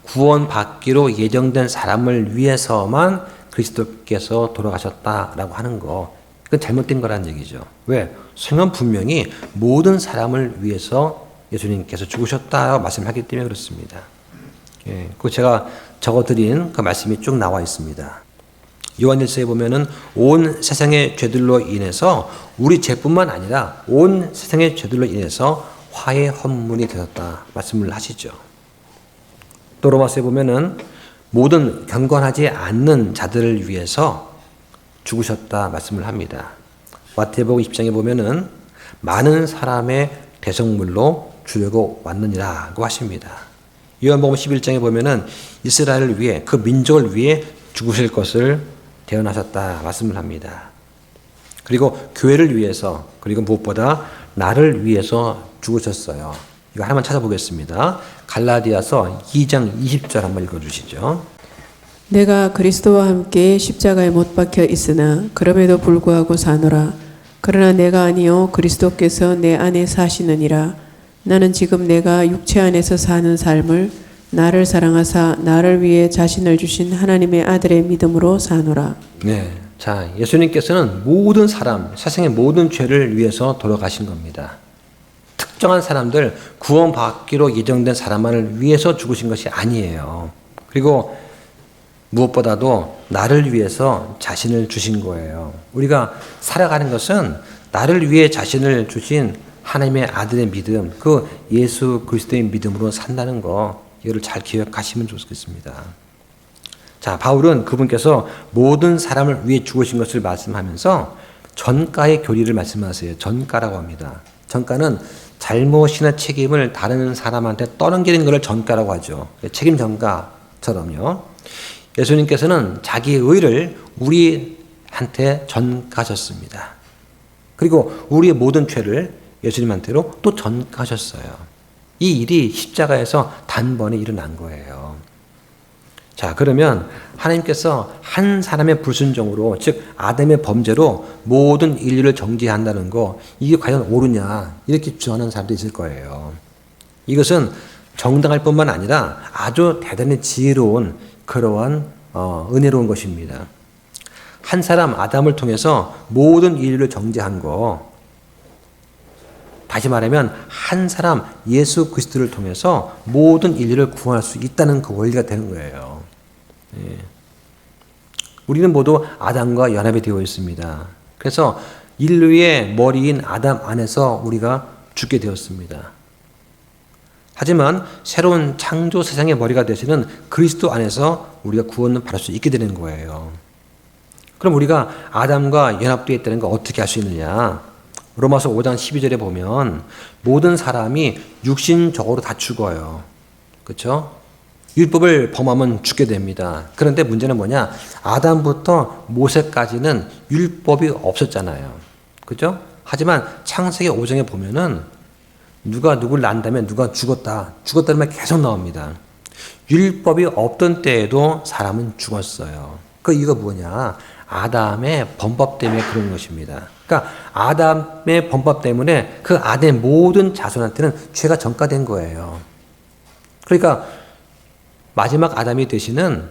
구원받기로 예정된 사람을 위해서만 그리스도께서 돌아가셨다라고 하는 거, 그건 잘못된 거라는 얘기죠. 왜? 성경은 분명히 모든 사람을 위해서 예수님께서 죽으셨다고 말씀하기 때문에 그렇습니다. 예, 그 제가 적어드린 그 말씀이 쭉 나와 있습니다. 요한일서에 보면은 온 세상의 죄들로 인해서 우리 죄뿐만 아니라 온 세상의 죄들로 인해서 화의 헌문이 되었다 말씀을 하시죠. 또 로마서에 보면은 모든 경건하지 않는 자들을 위해서 죽으셨다 말씀을 합니다. 마태복음 20장에 보면은 많은 사람의 대성물로 주려고 왔느니라고 하십니다. 요한복음 11장에 보면은 이스라엘을 위해, 그 민족을 위해 죽으실 것을 대언하셨다 말씀을 합니다. 그리고 교회를 위해서, 그리고 무엇보다 나를 위해서 죽으셨어요. 이거 하나만 찾아보겠습니다. 갈라디아서 2장 20절 한번 읽어주시죠.
내가 그리스도와 함께 십자가에 못 박혀 있으나 그럼에도 불구하고 사노라. 그러나 내가 아니요 그리스도께서 내 안에 사시느니라. 나는 지금 내가 육체 안에서 사는 삶을 나를 사랑하사 나를 위해 자신을 주신 하나님의 아들의 믿음으로 사노라.
네, 자, 예수님께서는 모든 사람, 세상의 모든 죄를 위해서 돌아가신 겁니다. 특정한 사람들, 구원받기로 예정된 사람만을 위해서 죽으신 것이 아니에요. 그리고 무엇보다도 나를 위해서 자신을 주신 거예요. 우리가 살아가는 것은 나를 위해 자신을 주신 하나님의 아들의 믿음, 그 예수 그리스도의 믿음으로 산다는 거, 이거를 잘 기억하시면 좋겠습니다. 자, 바울은 그분께서 모든 사람을 위해 죽으신 것을 말씀하면서 전가의 교리를 말씀하세요. 전가라고 합니다. 전가는 잘못이나 책임을 다른 사람한테 떠넘기는 것을 전가라고 하죠. 책임 전가처럼요. 예수님께서는 자기의 의를 우리한테 전가하셨습니다. 그리고 우리의 모든 죄를 예수님한테로 또 전가하셨어요. 이 일이 십자가에서 단번에 일어난 거예요. 자, 그러면 하나님께서 한 사람의 불순종으로, 즉 아담의 범죄로 모든 인류를 정죄한다는 거, 이게 과연 옳으냐, 이렇게 주장하는 사람도 있을 거예요. 이것은 정당할 뿐만 아니라 아주 대단히 지혜로운 그러한 은혜로운 것입니다. 한 사람 아담을 통해서 모든 인류를 정죄한 거, 다시 말하면 한 사람 예수 그리스도를 통해서 모든 인류를 구원할 수 있다는 그 원리가 되는 거예요. 예. 우리는 모두 아담과 연합이 되어 있습니다. 그래서 인류의 머리인 아담 안에서 우리가 죽게 되었습니다. 하지만 새로운 창조 세상의 머리가 되시는 그리스도 안에서 우리가 구원을 받을 수 있게 되는 거예요. 그럼 우리가 아담과 연합되어 있다는 걸 어떻게 할 수 있느냐? 로마서 5장 12절에 보면 모든 사람이 육신적으로 다 죽어요. 그렇죠? 율법을 범하면 죽게 됩니다. 그런데 문제는 뭐냐? 아담부터 모세까지는 율법이 없었잖아요. 그렇죠? 하지만 창세기 5장에 보면은 누가 누굴 낳는다면 누가 죽었다는 말 계속 나옵니다. 율법이 없던 때에도 사람은 죽었어요. 그 이유가 뭐냐? 아담의 범법 때문에 그런 것입니다. 그러니까 아담의 범법 때문에 그 아담의 모든 자손한테는 죄가 전가된 거예요. 그러니까 마지막 아담이 되시는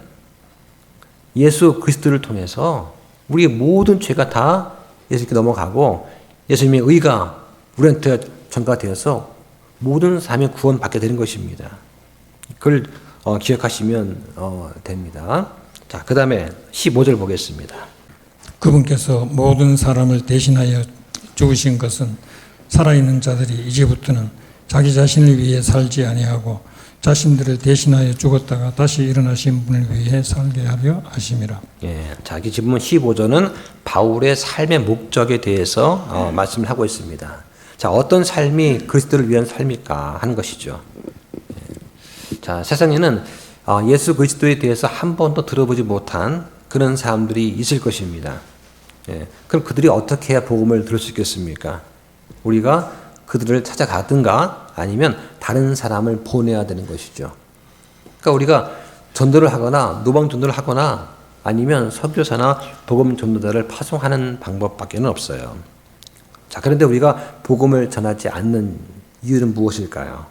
예수 그리스도를 통해서 우리의 모든 죄가 다 예수님께 넘어가고 예수님의 의가 우리한테 전가되어서 모든 사람이 구원받게 되는 것입니다. 그걸 기억하시면 됩니다. 자, 그 다음에 15절 보겠습니다.
그분께서 모든 사람을 대신하여 죽으신 것은 살아있는 자들이 이제부터는 자기 자신을 위해 살지 아니하고 자신들을 대신하여 죽었다가 다시 일어나신 분을 위해 살게 하려 하심이라.
예, 자기 지문 15절은 바울의 삶의 목적에 대해서 말씀을 하고 있습니다. 자, 어떤 삶이 그리스도를 위한 삶일까 하는 것이죠. 예. 자, 세상에는 예수 그리스도에 대해서 한 번도 들어보지 못한 그런 사람들이 있을 것입니다. 예. 그럼 그들이 어떻게 해야 복음을 들을 수 있겠습니까? 우리가 그들을 찾아가든가 아니면 다른 사람을 보내야 되는 것이죠. 그러니까 우리가 전도를 하거나 노방 전도를 하거나 아니면 선교사나 복음 전도자를 파송하는 방법밖에는 없어요. 자, 그런데 우리가 복음을 전하지 않는 이유는 무엇일까요?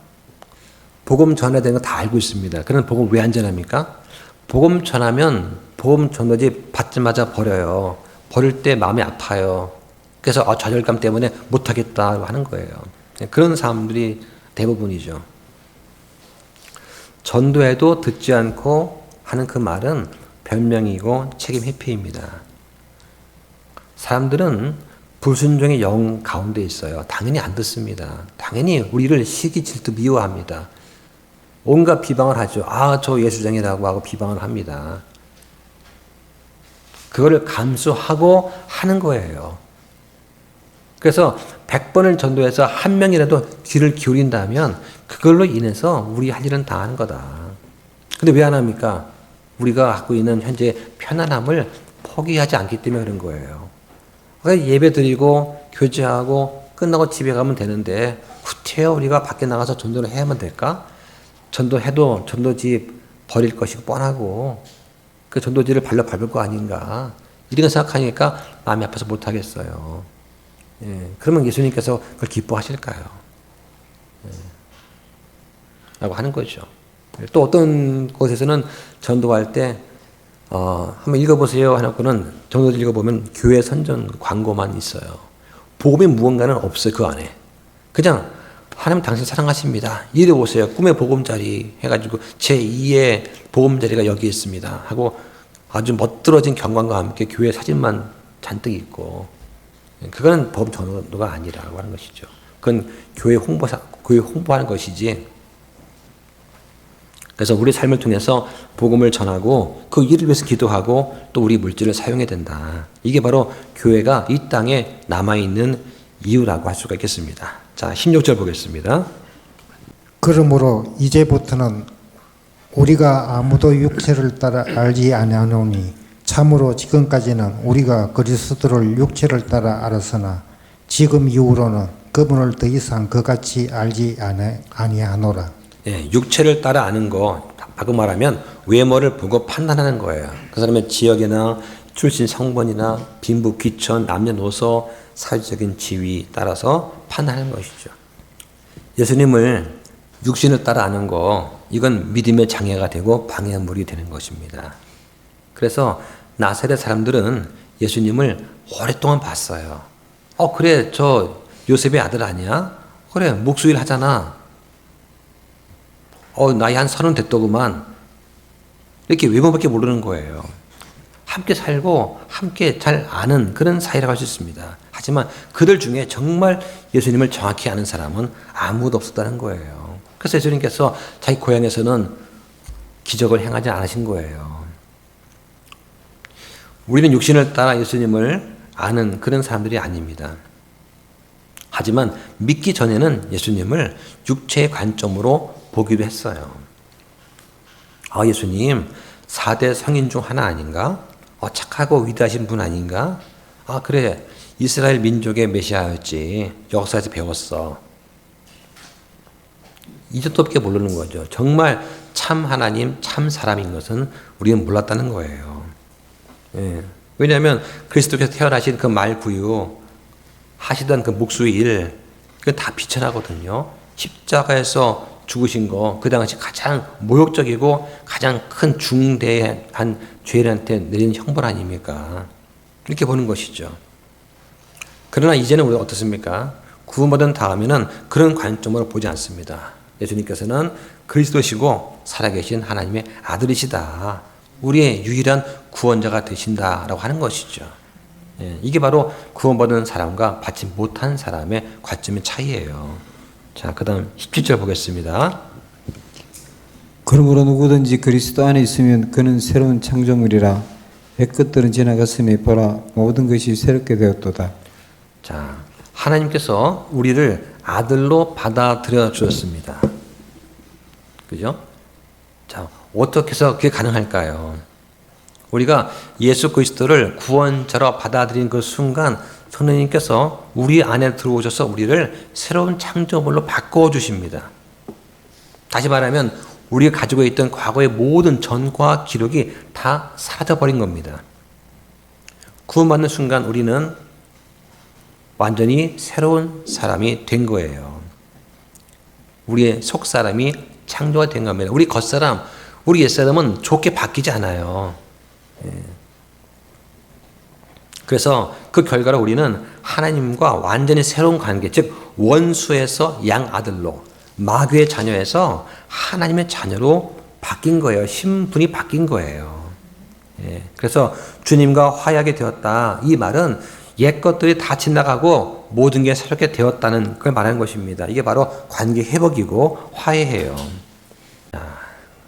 복음 전해야 되는 거 다 알고 있습니다. 그럼 복음 왜 안 전합니까? 복음 전하면 복음 전도지 받자마자 버려요. 버릴 때 마음이 아파요. 그래서 좌절감 때문에 못하겠다 하는 거예요. 그런 사람들이 대부분이죠. 전도해도 듣지 않고 하는 그 말은 변명이고 책임 회피입니다. 사람들은 불순종의 영 가운데 있어요. 당연히 안 듣습니다. 당연히 우리를 시기 질투 미워합니다. 온갖 비방을 하죠. 저 예수장이라고 하고 비방을 합니다. 그거를 감수하고 하는 거예요. 그래서 100번을 전도해서 한 명이라도 귀를 기울인다면 그걸로 인해서 우리 할 일은 다 하는 거다. 근데 왜 안 합니까? 우리가 갖고 있는 현재 편안함을 포기하지 않기 때문에 그런 거예요. 그러니까 예배 드리고 교제하고 끝나고 집에 가면 되는데 구태여 우리가 밖에 나가서 전도를 해야만 될까? 전도해도 전도지 버릴 것이 뻔하고 그 전도지를 발로 밟을 거 아닌가? 이런 생각하니까 마음이 아파서 못하겠어요. 예, 그러면 예수님께서 그걸 기뻐하실까요? 예, 라고 하는 거죠. 또 어떤 곳에서는 전도할 때 한번 읽어보세요 해놓고는 전도지 읽어보면 교회 선전 광고만 있어요. 복음의 무언가는 없어요. 그 안에. 그냥 하나님 당신 사랑하십니다. 이리 오세요. 꿈의 보금자리 해가지고 제2의 보금자리가 여기 있습니다. 하고 아주 멋들어진 경관과 함께 교회 사진만 잔뜩 있고 그거는 복음 전도가 아니라고 하는 것이죠. 그건 교회 홍보하는 것이지. 그래서 우리 삶을 통해서 복음을 전하고 그 일을 위해서 기도하고 또 우리 물질을 사용해야 된다. 이게 바로 교회가 이 땅에 남아있는 이유라고 할 수가 있겠습니다. 자, 16절 보겠습니다.
그러므로 이제부터는 우리가 아무도 육체를 따라 알지 아니하노니 참으로 지금까지는 우리가 그리스도를 육체를 따라 알았으나 지금 이후로는 그분을 더 이상 그같이 알지 아니하노라.
예, 육체를 따라 아는 거, 바꿔 말하면 외모를 보고 판단하는 거예요. 그 사람의 지역이나 출신 성분이나 빈부, 귀천, 남녀노소, 사회적인 지위 따라서 판단하는 것이죠. 예수님을 육신을 따라 아는 거, 이건 믿음의 장애가 되고 방해물이 되는 것입니다. 그래서 나사렛 사람들은 예수님을 오랫동안 봤어요. 그래, 저 요셉의 아들 아니야? 그래, 목수일 하잖아. 나이 한 30 됐더구만. 이렇게 외모밖에 모르는 거예요. 함께 살고 함께 잘 아는 그런 사이라고 할 수 있습니다. 하지만 그들 중에 정말 예수님을 정확히 아는 사람은 아무도 없었다는 거예요. 그래서 예수님께서 자기 고향에서는 기적을 행하지 않으신 거예요. 우리는 육신을 따라 예수님을 아는 그런 사람들이 아닙니다. 하지만 믿기 전에는 예수님을 육체의 관점으로 보기도 했어요. 예수님 4대 성인 중 하나 아닌가? 착하고 위대하신 분 아닌가? 그래, 이스라엘 민족의 메시아였지. 역사에서 배웠어. 이 정도밖에 모르는 거죠. 정말 참 하나님, 참 사람인 것은 우리는 몰랐다는 거예요. 예. 왜냐하면 그리스도께서 태어나신 그 말구유 하시던 그 목수의 일, 그건 다 비천하거든요. 십자가에서 죽으신 거, 그 당시 가장 모욕적이고 가장 큰 중대한 죄인한테 내린 형벌 아닙니까? 이렇게 보는 것이죠. 그러나 이제는 우리가 어떻습니까? 구원받은 다음에는 그런 관점으로 보지 않습니다. 예수님께서는 그리스도시고 살아계신 하나님의 아들이시다. 우리의 유일한 구원자가 되신다라고 하는 것이죠. 이게 바로 구원받은 사람과 받지 못한 사람의 관점의 차이예요. 자, 그 다음 17절 보겠습니다.
그러므로 누구든지 그리스도 안에 있으면 그는 새로운 창조물이라 옛것들은 지나갔으니 보라 모든 것이 새롭게 되었도다.
자, 하나님께서 우리를 아들로 받아들여 주셨습니다. 그죠? 자, 어떻게 해서 그게 가능할까요? 우리가 예수 그리스도를 구원자로 받아들인 그 순간 성령님께서 우리 안에 들어오셔서 우리를 새로운 창조물로 바꿔 주십니다. 다시 말하면 우리가 가지고 있던 과거의 모든 전과 기록이 다 사라져버린 겁니다. 구원받는 순간 우리는 완전히 새로운 사람이 된 거예요. 우리의 속사람이 창조가 된 겁니다. 우리 겉사람, 우리 옛사람은 좋게 바뀌지 않아요. 그래서 그 결과로 우리는 하나님과 완전히 새로운 관계, 즉 원수에서 양아들로, 마귀의 자녀에서 하나님의 자녀로 바뀐 거예요. 신분이 바뀐 거예요. 그래서 주님과 화해하게 되었다. 이 말은 옛 것들이 다 지나가고 모든 게 새롭게 되었다는 걸 말하는 것입니다. 이게 바로 관계 회복이고 화해예요.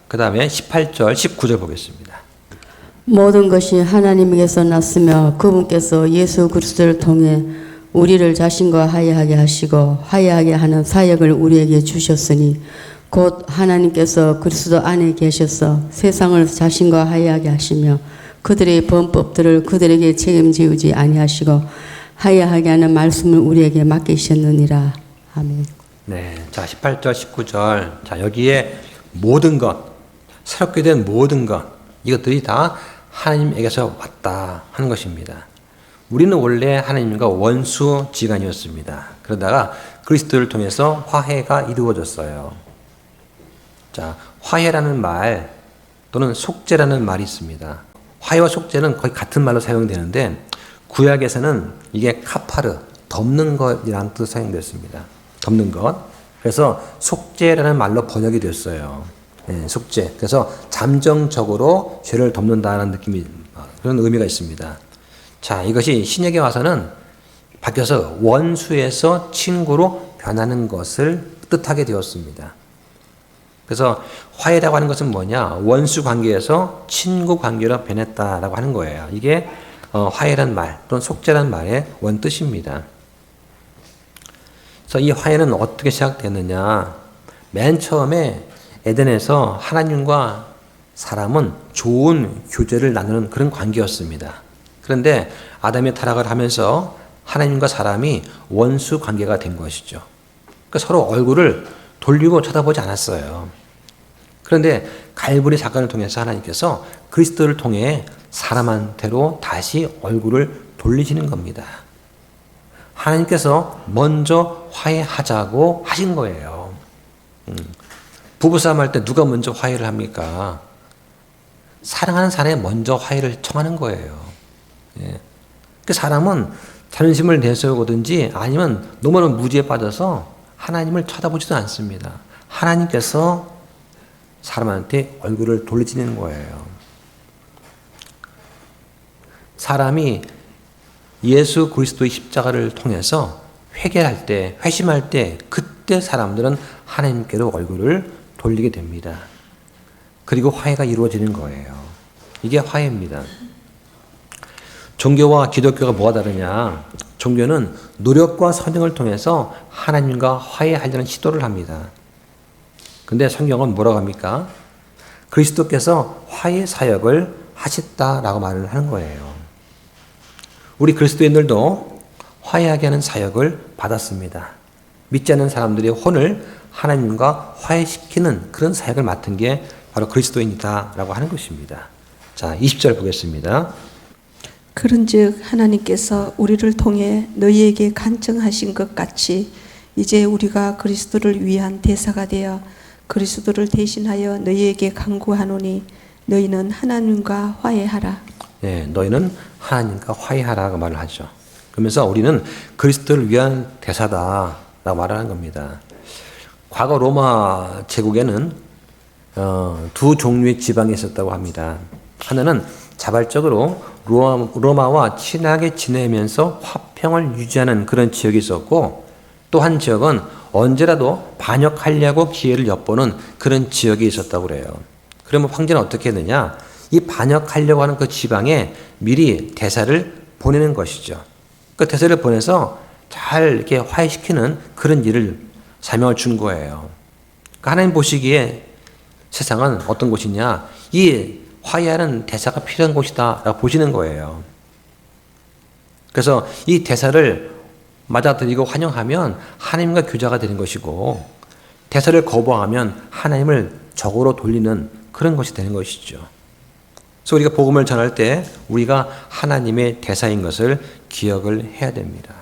그 다음에 18절, 19절 보겠습니다.
모든 것이 하나님에게서 났으며 그분께서 예수 그리스도를 통해 우리를 자신과 화해하게 하시고 화해하게 하는 사역을 우리에게 주셨으니 곧 하나님께서 그리스도 안에 계셔서 세상을 자신과 화해하게 하시며 그들의 범법들을 그들에게 책임지우지 아니하시고 화해하게 하는 말씀을 우리에게 맡기셨느니라. 아멘.
네, 자 18절, 19절. 자 여기에 모든 것, 새롭게 된 모든 것, 이것들이 다 하나님에게서 왔다 하는 것입니다. 우리는 원래 하나님과 원수지간이었습니다. 그러다가 그리스도를 통해서 화해가 이루어졌어요. 자, 화해라는 말 또는 속죄라는 말이 있습니다. 화해와 속죄는 거의 같은 말로 사용되는데 구약에서는 이게 카파르, 덮는 것이라는 뜻으로 사용됐습니다. 덮는 것. 그래서 속죄라는 말로 번역이 됐어요. 예, 속죄. 그래서 잠정적으로 죄를 덮는다는 느낌이, 그런 의미가 있습니다. 자, 이것이 신약에 와서는 바뀌어서 원수에서 친구로 변하는 것을 뜻하게 되었습니다. 그래서 화해라고 하는 것은 뭐냐? 원수 관계에서 친구 관계로 변했다라고 하는 거예요. 이게 화해란 말 또는 속죄란 말의 원뜻입니다. 그래서 이 화해는 어떻게 시작됐느냐? 맨 처음에 에덴에서 하나님과 사람은 좋은 교제를 나누는 그런 관계였습니다. 그런데 아담이 타락을 하면서 하나님과 사람이 원수 관계가 된 것이죠. 그러니까 서로 얼굴을 돌리고 쳐다보지 않았어요. 그런데 갈보리 사건을 통해서 하나님께서 그리스도를 통해 사람한테로 다시 얼굴을 돌리시는 겁니다. 하나님께서 먼저 화해하자고 하신 거예요. 부부싸움 할 때 누가 먼저 화해를 합니까? 사랑하는 사람이 먼저 화해를 청하는 거예요. 예. 그 사람은 자존심을 내세우든지 아니면 너무너무 무지에 빠져서 하나님을 쳐다보지도 않습니다. 하나님께서 사람한테 얼굴을 돌리시는 거예요. 사람이 예수 그리스도의 십자가를 통해서 회개할 때, 회심할 때 그때 사람들은 하나님께로 얼굴을 돌리게 됩니다. 그리고 화해가 이루어지는 거예요. 이게 화해입니다. 종교와 기독교가 뭐가 다르냐? 종교는 노력과 선행을 통해서 하나님과 화해하려는 시도를 합니다. 근데 성경은 뭐라고 합니까? 그리스도께서 화해 사역을 하셨다라고 말을 하는 거예요. 우리 그리스도인들도 화해하게 하는 사역을 받았습니다. 믿지 않는 사람들의 혼을 하나님과 화해시키는 그런 사역을 맡은 게 바로 그리스도인이다라고 하는 것입니다. 자, 20절 보겠습니다.
그런즉 하나님께서 우리를 통해 너희에게 간청하신 것 같이 이제 우리가 그리스도를 위한 대사가 되어 그리스도를 대신하여 너희에게 간구하노니 너희는 하나님과 화해하라.
네, 너희는 하나님과 화해하라고 말을 하죠. 그러면서 우리는 그리스도를 위한 대사다라고 말하는 겁니다. 과거 로마 제국에는 두 종류의 지방이 있었다고 합니다. 하나는 자발적으로 로마와 친하게 지내면서 화평을 유지하는 그런 지역이 있었고, 또 한 지역은 언제라도 반역하려고 기회를 엿보는 그런 지역이 있었다고 그래요. 그러면 황제는 어떻게 했느냐? 이 반역하려고 하는 그 지방에 미리 대사를 보내는 것이죠. 그 대사를 보내서 잘 이렇게 화해시키는 그런 일을 사명을 준 거예요. 그러니까 하나님 보시기에 세상은 어떤 곳이냐? 이 화해하는 대사가 필요한 곳이다라고 보시는 거예요. 그래서 이 대사를 맞아들이고 환영하면 하나님과 교제가 되는 것이고, 대사를 거부하면 하나님을 적으로 돌리는 그런 것이 되는 것이죠. 그래서 우리가 복음을 전할 때 우리가 하나님의 대사인 것을 기억을 해야 됩니다.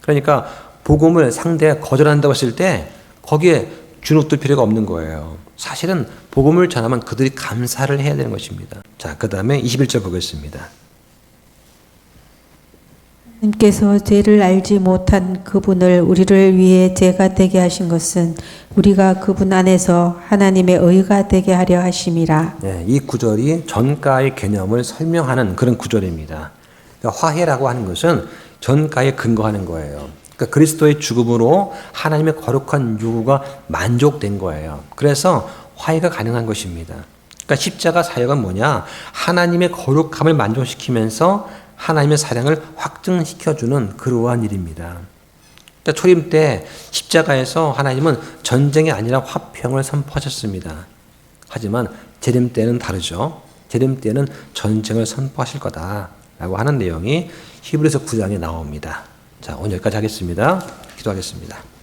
그러니까 복음을 상대가 거절한다고 했을 때 거기에 주눅들 필요가 없는 거예요. 사실은 복음을 전하면 그들이 감사를 해야 되는 것입니다. 자, 그 다음에 21절 보겠습니다.
하나님께서 죄를 알지 못한 그분을 우리를 위해 죄가 되게 하신 것은 우리가 그분 안에서 하나님의 의가 되게 하려 하심이라.
네, 이 구절이 전가의 개념을 설명하는 그런 구절입니다. 그러니까 화해라고 하는 것은 전가에 근거하는 거예요. 그러니까 그리스도의 죽음으로 하나님의 거룩한 요구가 만족된 거예요. 그래서 화해가 가능한 것입니다. 그러니까 십자가 사역은 뭐냐? 하나님의 거룩함을 만족시키면서 하나님의 사랑을 확증시켜주는 그러한 일입니다. 그러니까 초림 때 십자가에서 하나님은 전쟁이 아니라 화평을 선포하셨습니다. 하지만 재림 때는 다르죠. 재림 때는 전쟁을 선포하실 거다라고 하는 내용이 히브리서 9장에 나옵니다. 자, 오늘 여기까지 하겠습니다. 기도하겠습니다.